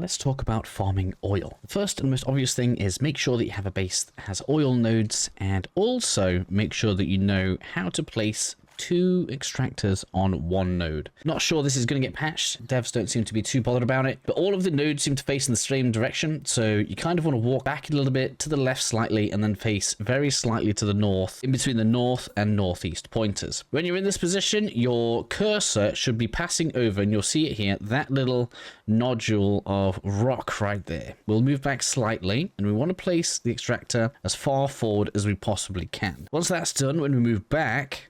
Let's talk about farming oil. The first and most obvious thing is make sure that you have a base that has oil nodes, and also make sure that you know how to place 2 extractors on 1 node. Not sure this is going to get patched. Devs don't seem to be too bothered about it, but all of the nodes seem to face in the same direction. So you kind of want to walk back a little bit to the left slightly and then face very slightly to the north, in between the north and northeast pointers. When you're in this position, your cursor should be passing over, and you'll see it here, that little nodule of rock right there. We'll move back slightly, and we want to place the extractor as far forward as we possibly can. Once that's done, when we move back,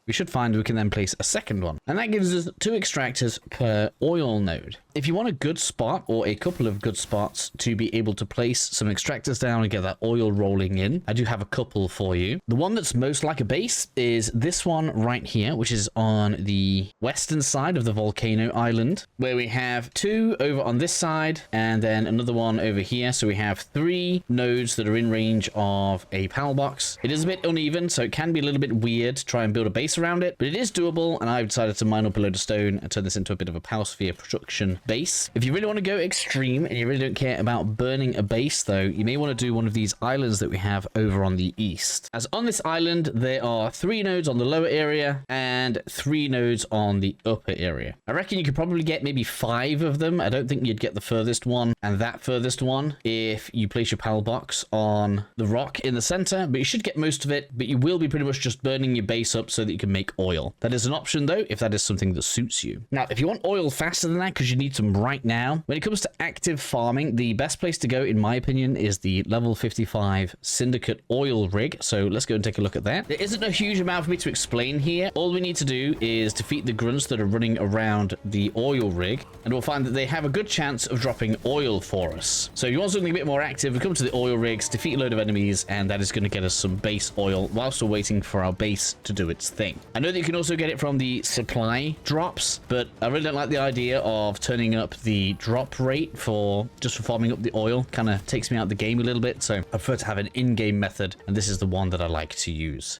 we should find we can then place a second one. And that gives us 2 extractors per oil node. If you want a good spot, or a couple of good spots, to be able to place some extractors down and get that oil rolling in, I do have a couple for you. The one that's most like a base is this one right here, which is on the western side of the volcano island, where we have 2 over on this side, and then another one over here. So we have 3 nodes that are in range of a PAL box. It is a bit uneven, so it can be a little bit weird to try and build a base around it, but it is doable, and I've decided to mine up a load of stone and turn this into a bit of a PAL sphere production base. If you really want to go extreme and you really don't care about burning a base, though, you may want to do one of these islands that we have over on the east. As on this island, there are 3 nodes on the lower area and 3 nodes on the upper area. I reckon you could probably get maybe 5 of them. I don't think you'd get the furthest one and that furthest one if you place your PAL box on the rock in the center, but you should get most of it. But you will be pretty much just burning your base up so that you can make oil. That is an option, though, if that is something that suits you. Now, if you want oil faster than that because you need some right now, when it comes to active farming, the best place to go, in my opinion, is the level 55 syndicate oil rig. So let's go and take a look at that. There isn't a huge amount for me to explain here. All we need to do is defeat the grunts that are running around the oil rig, and we'll find that they have a good chance of dropping oil for us. So if you want something a bit more active, we come to the oil rigs, defeat a load of enemies, and that is going to get us some base oil whilst we're waiting for our base to do its thing. I know that you can also get it from the supply drops, but I really don't like the idea of turning up the drop rate for farming up the oil. Kind of takes me out of the game a little bit, so I prefer to have an in-game method, and this is the one that I like to use.